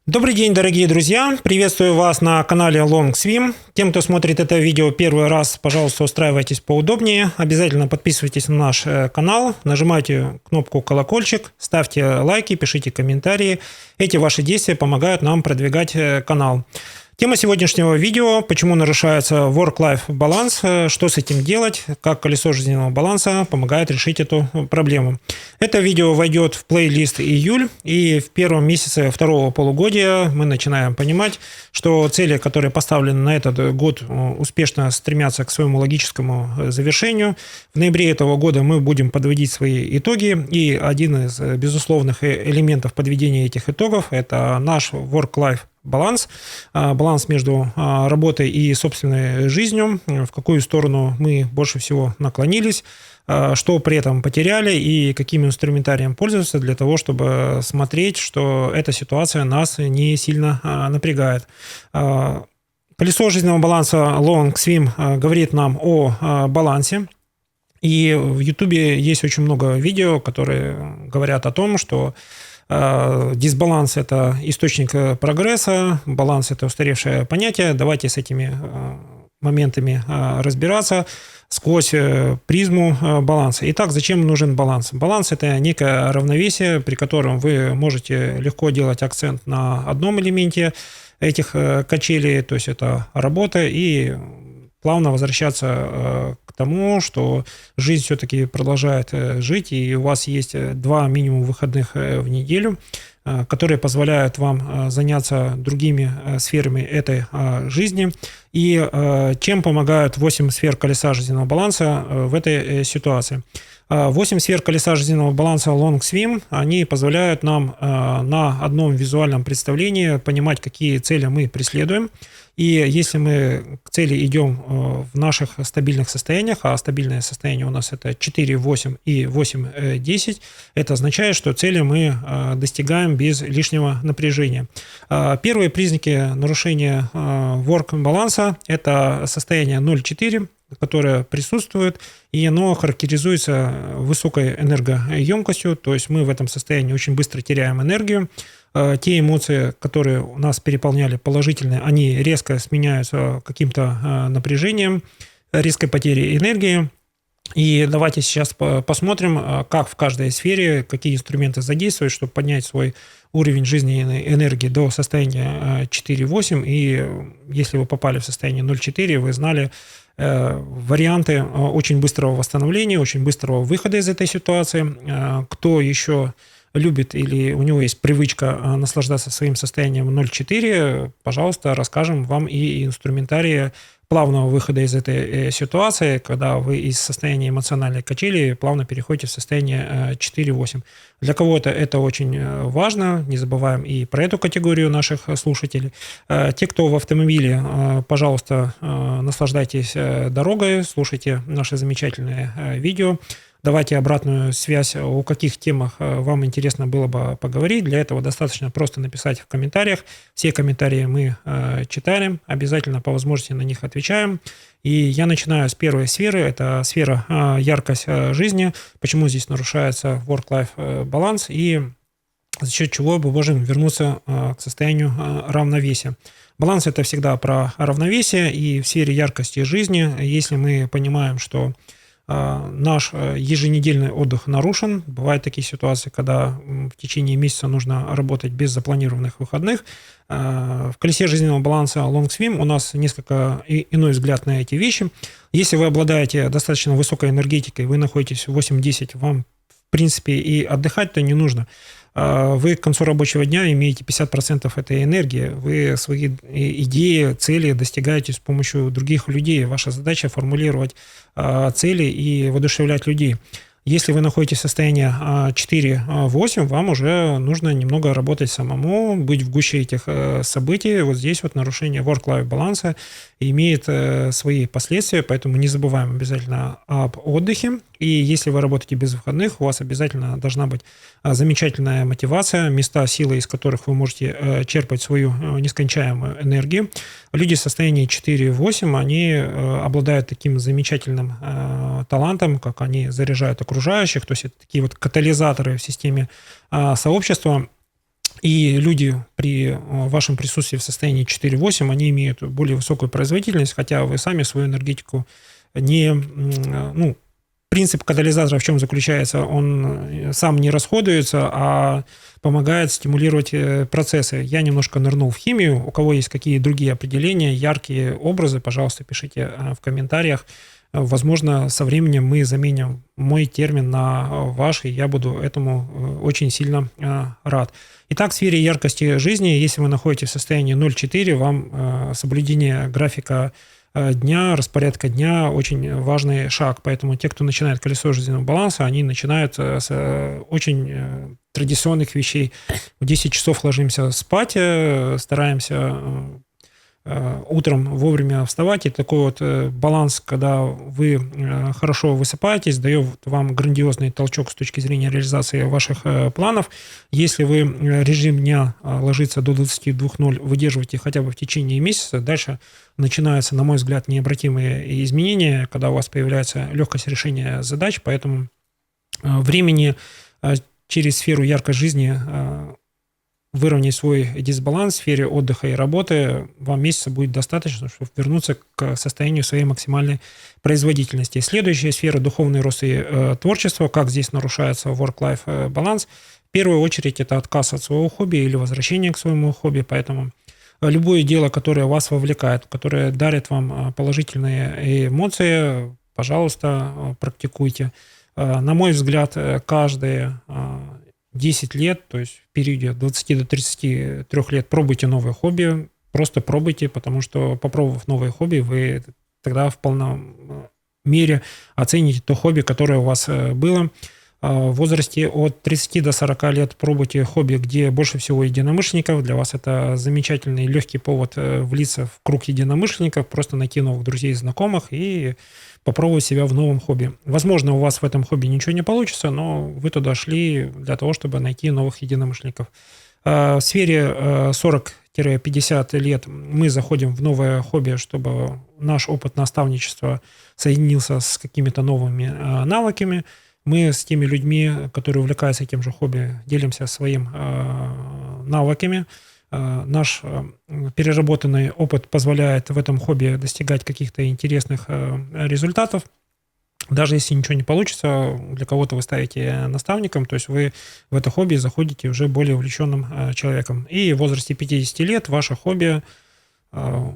Добрый день, дорогие друзья! Приветствую вас на канале LongSwim. Тем, кто смотрит это видео первый раз, пожалуйста, устраивайтесь поудобнее. Обязательно подписывайтесь на наш канал, нажимайте кнопку колокольчик, ставьте лайки, пишите комментарии. Эти ваши действия помогают нам продвигать канал. Тема сегодняшнего видео – почему нарушается work-life баланс, что с этим делать, как колесо жизненного баланса помогает решить эту проблему. Это видео войдет в плейлист июль, и в первом месяце второго полугодия мы начинаем понимать, что цели, которые поставлены на этот год, успешно стремятся к своему логическому завершению. В ноябре этого года мы будем подводить свои итоги, и один из безусловных элементов подведения этих итогов – это наш work-life баланс между работой и собственной жизнью, в какую сторону мы больше всего наклонились, что при этом потеряли и каким инструментарием пользоваться для того, чтобы смотреть, что эта ситуация нас не сильно напрягает. Колесо жизненного баланса LongSwim говорит нам о балансе. И в YouTube есть очень много видео, которые говорят о том, что дисбаланс – это источник прогресса, баланс – это устаревшее понятие. Давайте с этими моментами разбираться сквозь призму баланса. Итак, зачем нужен баланс? Баланс – это некое равновесие, при котором вы можете легко делать акцент на одном элементе этих качелей, то есть это работа, и плавно возвращаться к тому, что жизнь все-таки продолжает жить, и у вас есть 2 минимум выходных в неделю, которые позволяют вам заняться другими сферами этой жизни. И чем помогают 8 сфер колеса жизненного баланса в этой ситуации? 8 сфер колеса жизненного баланса LongSwim, они позволяют нам на одном визуальном представлении понимать, какие цели мы преследуем. И если мы к цели идем в наших стабильных состояниях, а стабильное состояние у нас это 4, 8 и 8, 10, это означает, что цели мы достигаем без лишнего напряжения. Первые признаки нарушения work-баланса – это состояние 0,4, которое присутствует, и оно характеризуется высокой энергоемкостью, то есть мы в этом состоянии очень быстро теряем энергию. Те эмоции, которые у нас переполняли положительные, они резко сменяются каким-то напряжением, резкой потерей энергии. И давайте сейчас посмотрим, как в каждой сфере, какие инструменты задействовать, чтобы поднять свой уровень жизненной энергии до состояния 4,8. И если вы попали в состояние 0,4, вы знали варианты очень быстрого восстановления, очень быстрого выхода из этой ситуации. Кто еще любит или у него есть привычка наслаждаться своим состоянием 0,4, пожалуйста, расскажем вам и инструментарии плавного выхода из этой ситуации, когда вы из состояния эмоциональной качели плавно переходите в состояние 4,8. Для кого-то это очень важно, не забываем и про эту категорию наших слушателей. Те, кто в автомобиле, пожалуйста, наслаждайтесь дорогой, слушайте наши замечательные видео. Давайте обратную связь, о каких темах вам интересно было бы поговорить. Для этого достаточно просто написать в комментариях. Все комментарии мы читаем, обязательно по возможности на них отвечаем. И я начинаю с первой сферы, это сфера яркость жизни. Почему здесь нарушается work-life баланс и за счет чего мы можем вернуться к состоянию равновесия. Баланс – это всегда про равновесие, и в сфере яркости жизни, если мы понимаем, что наш еженедельный отдых нарушен. Бывают такие ситуации, когда в течение месяца нужно работать без запланированных выходных. В колесе жизненного баланса LongSwim у нас несколько иной взгляд на эти вещи. Если вы обладаете достаточно высокой энергетикой, вы находитесь в 8-10, вам в принципе и отдыхать-то не нужно. Вы к концу рабочего дня имеете 50% этой энергии, вы свои идеи, цели достигаете с помощью других людей. Ваша задача формулировать цели и воодушевлять людей. Если вы находитесь в состоянии 4-8, вам уже нужно немного работать самому, быть в гуще этих событий. Вот здесь вот нарушение work-life баланса имеет свои последствия, поэтому не забываем обязательно об отдыхе. И если вы работаете без выходных, у вас обязательно должна быть замечательная мотивация, места силы, из которых вы можете черпать свою нескончаемую энергию. Люди в состоянии 4-8, они обладают таким замечательным талантом, как они заряжают окружающих, то есть это такие вот катализаторы в системе сообщества. И люди при вашем присутствии в состоянии 4-8, они имеют более высокую производительность, хотя вы сами свою энергетику не... Ну, принцип катализатора в чем заключается? Он сам не расходуется, а помогает стимулировать процессы. Я немножко нырнул в химию. У кого есть какие другие определения, яркие образы, пожалуйста, пишите в комментариях. Возможно, со временем мы заменим мой термин на ваш, и я буду этому очень сильно рад. Итак, в сфере яркости жизни, если вы находитесь в состоянии 0,4, вам соблюдение графика дня, распорядка дня очень важный шаг. Поэтому те, кто начинает колесо жизненного баланса, они начинают с очень традиционных вещей. В 10 часов ложимся спать, стараемся утром вовремя вставать. И такой вот баланс, когда вы хорошо высыпаетесь, дает вам грандиозный толчок с точки зрения реализации ваших планов. Если вы режим дня ложиться до 22:00 выдерживаете хотя бы в течение месяца, дальше начинаются, на мой взгляд, необратимые изменения, когда у вас появляется легкость решения задач. Поэтому времени через сферу яркой жизни выровнять свой дисбаланс в сфере отдыха и работы вам месяца будет достаточно, чтобы вернуться к состоянию своей максимальной производительности. Следующая сфера – духовный рост и творчество. Как здесь нарушается work-life баланс? В первую очередь это отказ от своего хобби или возвращение к своему хобби. Поэтому любое дело, которое вас вовлекает, которое дарит вам положительные эмоции, пожалуйста, практикуйте. На мой взгляд, каждые 10 лет, то есть в периоде от 20 до 33 лет пробуйте новое хобби, просто пробуйте, потому что, попробовав новое хобби, вы тогда в полном мере оцените то хобби, которое у вас было. В возрасте от 30 до 40 лет пробуйте хобби, где больше всего единомышленников. Для вас это замечательный легкий повод влиться в круг единомышленников, просто найти новых друзей и знакомых и попробовать себя в новом хобби. Возможно, у вас в этом хобби ничего не получится, но вы туда шли для того, чтобы найти новых единомышленников. В сфере 40-50 лет мы заходим в новое хобби, чтобы наш опыт наставничества соединился с какими-то новыми навыками. Мы с теми людьми, которые увлекаются тем же хобби, делимся своими навыками. Наш переработанный опыт позволяет в этом хобби достигать каких-то интересных результатов. Даже если ничего не получится, для кого-то вы ставите наставником, то есть вы в это хобби заходите уже более увлеченным человеком. И в возрасте 50 лет ваше хобби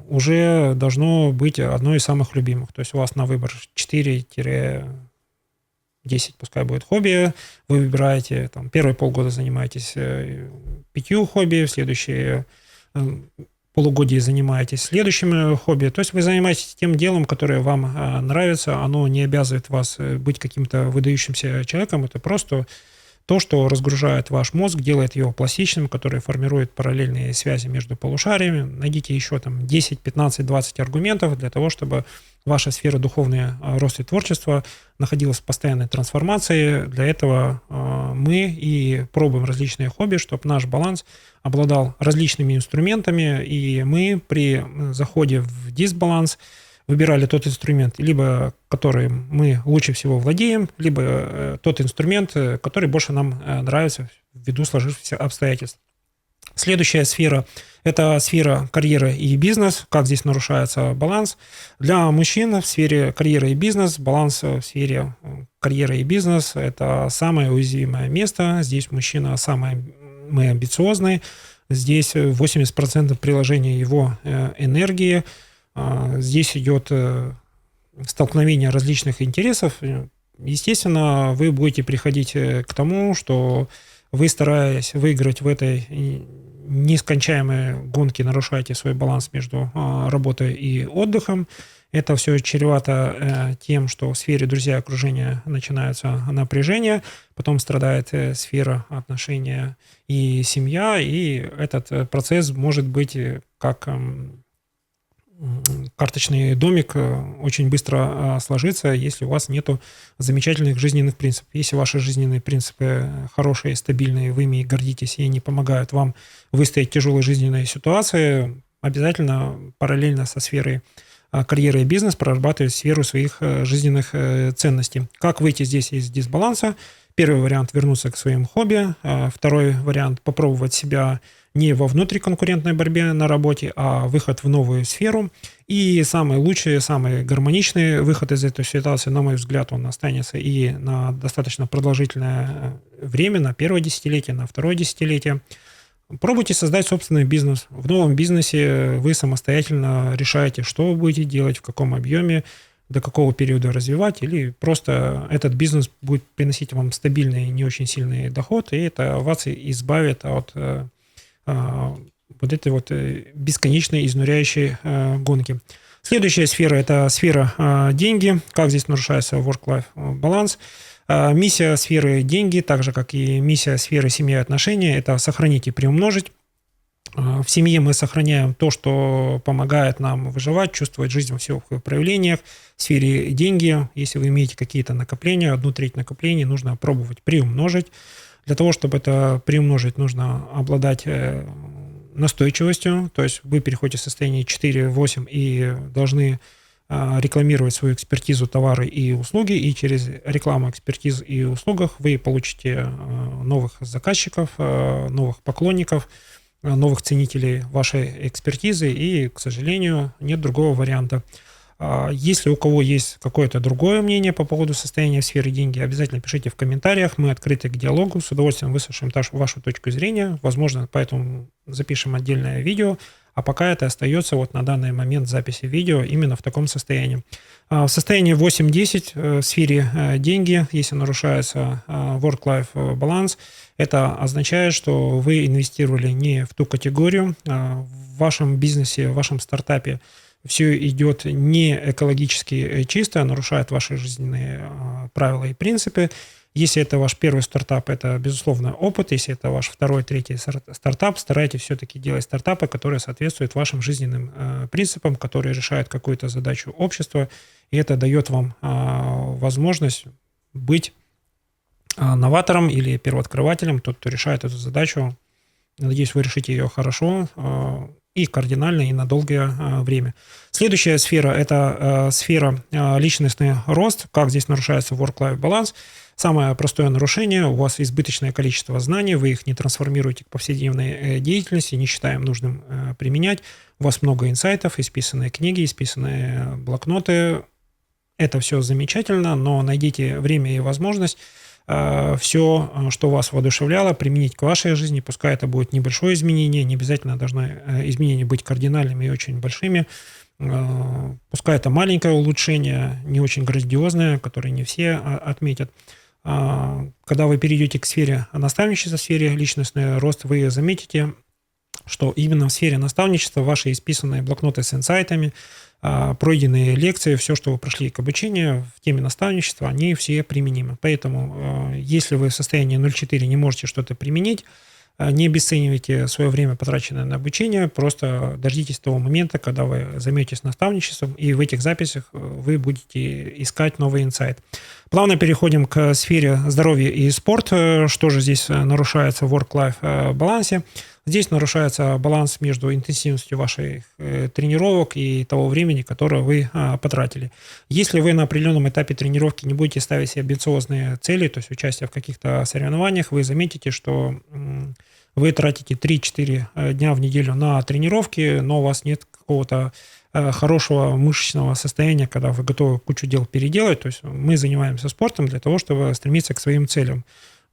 уже должно быть одной из самых любимых. То есть у вас на выбор 4-10, пускай будет хобби, вы выбираете, там, первые полгода занимаетесь 5 хобби, в следующие полугодие занимаетесь следующим хобби. То есть вы занимаетесь тем делом, которое вам нравится, оно не обязывает вас быть каким-то выдающимся человеком, это просто то, что разгружает ваш мозг, делает его пластичным, который формирует параллельные связи между полушариями. Найдите еще там 10, 15, 20 аргументов для того, чтобы ваша сфера духовный рост и творчества находилась в постоянной трансформации. Для этого мы и пробуем различные хобби, чтобы наш баланс обладал различными инструментами, и мы при заходе в дисбаланс выбирали тот инструмент, либо который мы лучше всего владеем, либо тот инструмент, который больше нам нравится ввиду сложившихся обстоятельств. Следующая сфера – это сфера карьеры и бизнес. Как здесь нарушается баланс? Для мужчин в сфере карьеры и бизнес, баланс в сфере карьеры и бизнес – это самое уязвимое место. Здесь мужчина мы амбициозный. Здесь 80% приложения его энергии. Здесь идет столкновение различных интересов. Естественно, вы будете приходить к тому, что вы, стараясь выиграть в этой нескончаемой гонке, нарушаете свой баланс между работой и отдыхом. Это все чревато тем, что в сфере друзья и окружения начинается напряжение, потом страдает сфера отношения и семья, и этот процесс может быть как карточный домик очень быстро сложится, если у вас нет замечательных жизненных принципов. Если ваши жизненные принципы хорошие, стабильные, вы ими гордитесь, и они помогают вам выстоять в тяжелой жизненной ситуации, обязательно параллельно со сферой карьеры и бизнес прорабатывать сферу своих жизненных ценностей. Как выйти здесь из дисбаланса? Первый вариант – вернуться к своим хобби. Второй вариант – попробовать себя не во внутриконкурентной борьбе на работе, а выход в новую сферу. И самый лучший, самый гармоничный выход из этой ситуации, на мой взгляд, он останется и на достаточно продолжительное время, на первое десятилетие, на второе десятилетие. Пробуйте создать собственный бизнес. В новом бизнесе вы самостоятельно решаете, что вы будете делать, в каком объеме, до какого периода развивать, или просто этот бизнес будет приносить вам стабильный, не очень сильный доход, и это вас избавит от вот этой вот бесконечной изнуряющей гонки. Следующая сфера – это сфера деньги. Как здесь нарушается work-life баланс? Миссия сферы деньги, так же, как и миссия сферы семьи и отношения – это сохранить и приумножить. В семье мы сохраняем то, что помогает нам выживать, чувствовать жизнь во всех проявлениях. В сфере деньги, если вы имеете какие-то накопления, 1/3 накоплений нужно пробовать приумножить. Для того, чтобы это приумножить, нужно обладать настойчивостью. То есть вы переходите в состояние 4-8 и должны рекламировать свою экспертизу, товары и услуги. И через рекламу, экспертизу и услугах вы получите новых заказчиков, новых поклонников, новых ценителей вашей экспертизы, и, к сожалению, нет другого варианта. Если у кого есть какое-то другое мнение по поводу состояния в сфере деньги, обязательно пишите в комментариях, мы открыты к диалогу, с удовольствием выслушаем вашу точку зрения, возможно, поэтому запишем отдельное видео, а пока это остается вот на данный момент записи видео именно в таком состоянии. В состоянии 8-10 в сфере деньги, если нарушается work-life баланс, это означает, что вы инвестировали не в ту категорию, в вашем бизнесе, в вашем стартапе все идет не экологически чисто, нарушает ваши жизненные правила и принципы. Если это ваш первый стартап, это, безусловно, опыт. Если это ваш второй, третий стартап, старайтесь все-таки делать стартапы, которые соответствуют вашим жизненным принципам, которые решают какую-то задачу общества. И это дает вам возможность быть новатором или первооткрывателем, тот, кто решает эту задачу. Надеюсь, вы решите ее хорошо и кардинально, и на долгое время. Следующая сфера – это сфера личностный рост. Как здесь нарушается work-life баланс? Самое простое нарушение – у вас избыточное количество знаний, вы их не трансформируете к повседневной деятельности, не считаем нужным применять. У вас много инсайтов, исписанные книги, исписанные блокноты. Это все замечательно, но найдите время и возможность все, что вас воодушевляло, применить к вашей жизни. Пускай это будет небольшое изменение, не обязательно должно изменения быть кардинальными и очень большими. Пускай это маленькое улучшение, не очень грандиозное, которое не все отметят. Когда вы перейдете к сфере наставничества, в сфере личностный рост, вы заметите, что именно в сфере наставничества ваши исписанные блокноты с инсайтами, пройденные лекции, все, что вы прошли к обучению в теме наставничества, они все применимы. Поэтому, если вы в состоянии 0,4 не можете что-то применить, не обесценивайте свое время, потраченное на обучение, просто дождитесь того момента, когда вы займетесь наставничеством, и в этих записях вы будете искать новый инсайт. Плавно переходим к сфере здоровья и спорта. Что же здесь нарушается в work-life балансе? Здесь нарушается баланс между интенсивностью ваших тренировок и того времени, которое вы потратили. Если вы на определенном этапе тренировки не будете ставить себе амбициозные цели, то есть участие в каких-то соревнованиях, вы заметите, что вы тратите 3-4 дня в неделю на тренировки, но у вас нет какого-то хорошего мышечного состояния, когда вы готовы кучу дел переделать. То есть мы занимаемся спортом для того, чтобы стремиться к своим целям.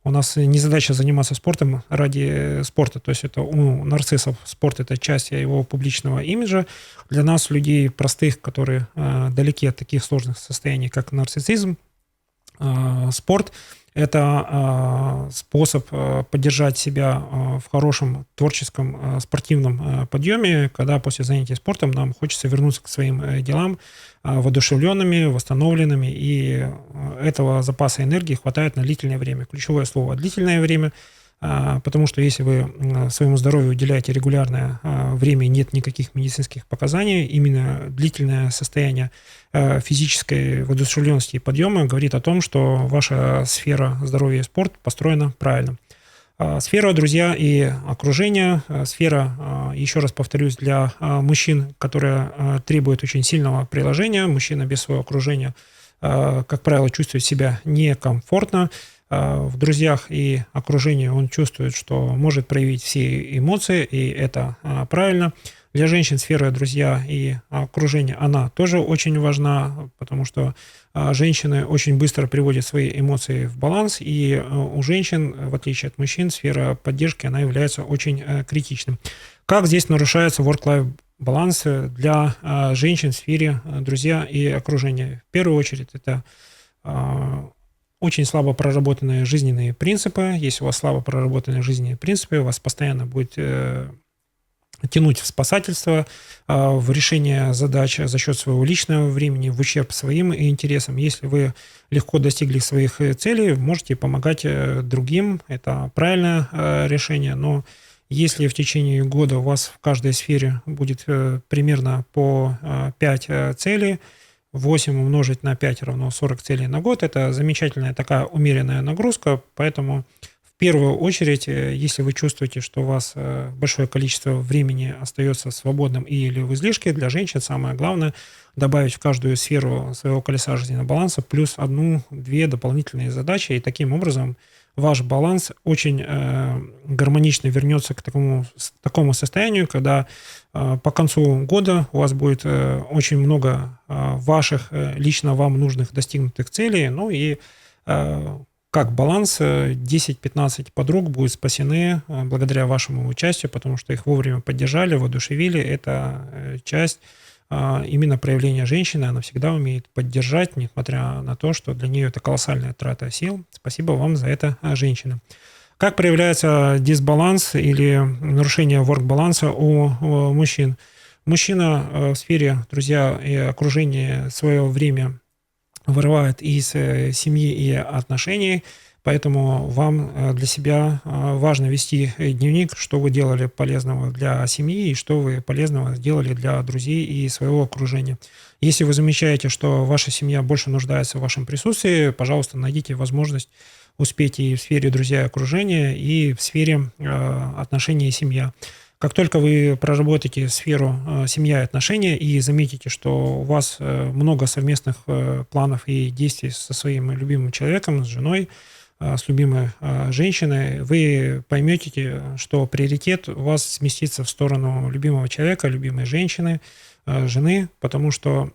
У нас не задача заниматься спортом ради спорта. То есть это у нарциссов спорт – это часть его публичного имиджа. Для нас, людей простых, которые далеки от таких сложных состояний, как нарциссизм, спорт – это способ поддержать себя в хорошем творческом спортивном подъеме, когда после занятий спортом нам хочется вернуться к своим делам воодушевленными, восстановленными, и этого запаса энергии хватает на длительное время. Ключевое слово – длительное время, потому что если вы своему здоровью уделяете регулярное время и нет никаких медицинских показаний, именно длительное состояние физической воодушевленности и подъема говорит о том, что ваша сфера здоровья и спорта построена правильно. Сфера, друзья, и окружение. Сфера, еще раз повторюсь, для мужчин, которая требует очень сильного приложения. Мужчина без своего окружения, как правило, чувствует себя некомфортно. в друзьях и окружении он чувствует, что может проявить все эмоции, и это правильно. Для женщин сфера друзья и окружение, она тоже очень важна, потому что женщины очень быстро приводят свои эмоции в баланс, и у женщин, в отличие от мужчин, сфера поддержки, она является очень критичным. Как здесь нарушается work-life баланс для женщин в сфере друзья и окружение? В первую очередь, это очень слабо проработанные жизненные принципы. Если у вас слабо проработанные жизненные принципы, у вас постоянно будет тянуть в спасательство, в решение задач за счет своего личного времени, в ущерб своим интересам. Если вы легко достигли своих целей, можете помогать другим. Это правильное решение, но если в течение года у вас в каждой сфере будет примерно по 5 целей, 8 умножить на 5 равно 40 целей на год, это замечательная такая умеренная нагрузка, поэтому в первую очередь, если вы чувствуете, что у вас большое количество времени остается свободным или в излишке, для женщин самое главное добавить в каждую сферу своего колеса жизненного баланса плюс 1-2 дополнительные задачи, и таким образом ваш баланс очень гармонично вернется к такому состоянию, когда по концу года у вас будет очень много ваших лично вам нужных достигнутых целей, ну и как баланс 10-15 подруг будут спасены благодаря вашему участию, потому что их вовремя поддержали, воодушевили. Это часть именно проявления женщины. Она всегда умеет поддержать, несмотря на то, что для нее это колоссальная трата сил. Спасибо вам за это, женщина. Как проявляется дисбаланс или нарушение ворк-баланса у мужчин? Мужчина в сфере друзья и окружения свое время вырывает из семьи и отношений, поэтому вам для себя важно вести дневник, что вы делали полезного для семьи и что вы полезного сделали для друзей и своего окружения. Если вы замечаете, что ваша семья больше нуждается в вашем присутствии, пожалуйста, найдите возможность успеть и в сфере друзья и окружения, и в сфере отношений и семья. Как только вы проработаете сферу семья и отношения и заметите, что у вас много совместных планов и действий со своим любимым человеком, с женой, с любимой женщиной, вы поймете, что приоритет у вас сместится в сторону любимого человека, любимой женщины, жены, потому что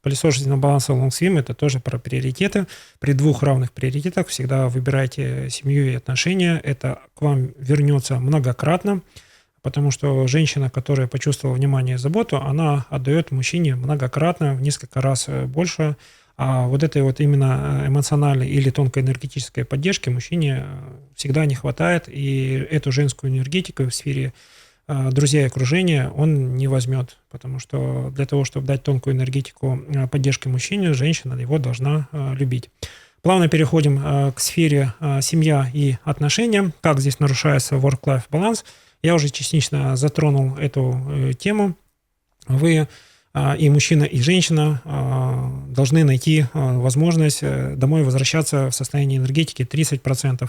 колесо жизненного баланса Long Swim — это тоже про приоритеты. При двух равных приоритетах всегда выбирайте семью и отношения. Это к вам вернется многократно, потому что женщина, которая почувствовала внимание и заботу, она отдает мужчине многократно, в несколько раз больше. А вот этой вот именно эмоциональной или тонкой энергетической поддержки мужчине всегда не хватает, и эту женскую энергетику в сфере друзья и окружения он не возьмет, потому что для того, чтобы дать тонкую энергетику поддержки мужчине, женщина его должна любить. Плавно переходим к сфере семья и отношения. Как здесь нарушается work-life баланс? Я уже частично затронул эту тему. Вы и мужчина, и женщина должны найти возможность домой возвращаться в состоянии энергетики 30%.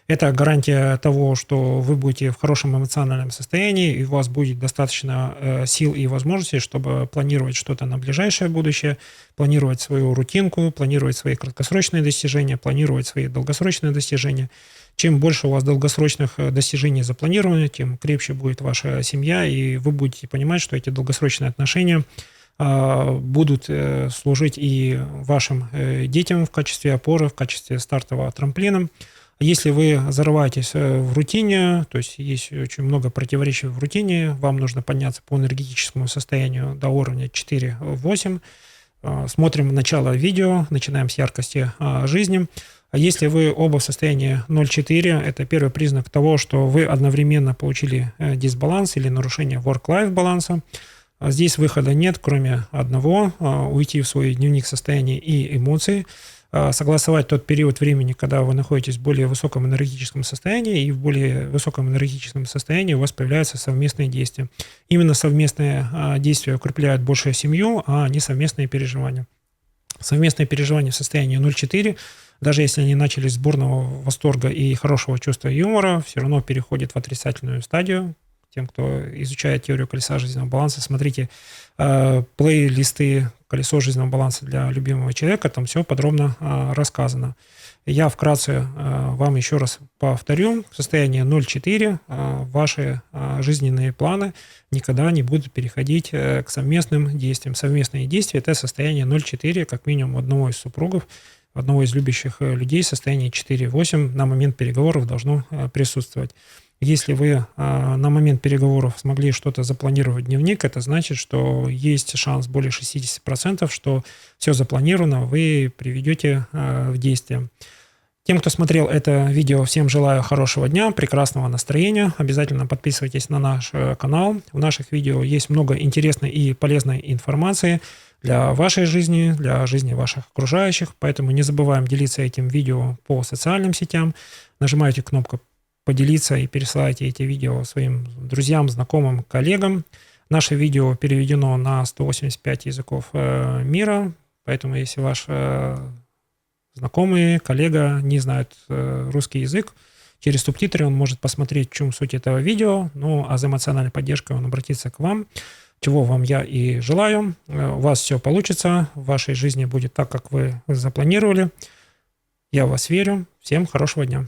Это гарантия того, что вы будете в хорошем эмоциональном состоянии, и у вас будет достаточно сил и возможностей, чтобы планировать что-то на ближайшее будущее, планировать свою рутинку, планировать свои краткосрочные достижения, планировать свои долгосрочные достижения. Чем больше у вас долгосрочных достижений запланировано, тем крепче будет ваша семья, и вы будете понимать, что эти долгосрочные отношения будут служить и вашим детям в качестве опоры, в качестве стартового трамплина. Если вы зарываетесь в рутине, то есть очень много противоречий в рутине, вам нужно подняться по энергетическому состоянию до уровня 4-8. Смотрим начало видео, начинаем с яркости жизни. Если вы оба в состоянии 0,4, это первый признак того, что вы одновременно получили дисбаланс или нарушение work-life баланса. Здесь выхода нет, кроме одного – уйти в свой дневник состояний и эмоций, согласовать тот период времени, когда вы находитесь в более высоком энергетическом состоянии, и в более высоком энергетическом состоянии у вас появляются совместные действия. Именно совместные действия укрепляют больше семью, а не совместные переживания. Совместные переживания в состоянии 0,4, даже если они начались с бурного восторга и хорошего чувства юмора, все равно переходят в отрицательную стадию, тем, кто изучает теорию колеса жизненного баланса, смотрите плейлисты «Колесо жизненного баланса для любимого человека», там все подробно рассказано. Я вкратце вам еще раз повторю. Состояние 0,4 ваши жизненные планы никогда не будут переходить к совместным действиям. Совместные действия – это состояние 0,4, как минимум одного из супругов, одного из любящих людей. Состояние 4,8 на момент переговоров должно присутствовать. Если вы на момент переговоров смогли что-то запланировать в дневник, это значит, что есть шанс более 60%, что все запланировано, вы приведете в действие. Тем, кто смотрел это видео, всем желаю хорошего дня, прекрасного настроения. Обязательно подписывайтесь на наш канал. В наших видео есть много интересной и полезной информации для вашей жизни, для жизни ваших окружающих. Поэтому не забываем делиться этим видео по социальным сетям. Нажимайте кнопку «Поделиться» и пересылайте эти видео своим друзьям, знакомым, коллегам. Наше видео переведено на 185 языков мира. Поэтому если ваш знакомый, коллега не знает русский язык, через субтитры он может посмотреть, в чем суть этого видео. Ну, а за эмоциональной поддержкой он обратится к вам, чего вам я и желаю. У вас все получится, в вашей жизни будет так, как вы запланировали. Я в вас верю. Всем хорошего дня.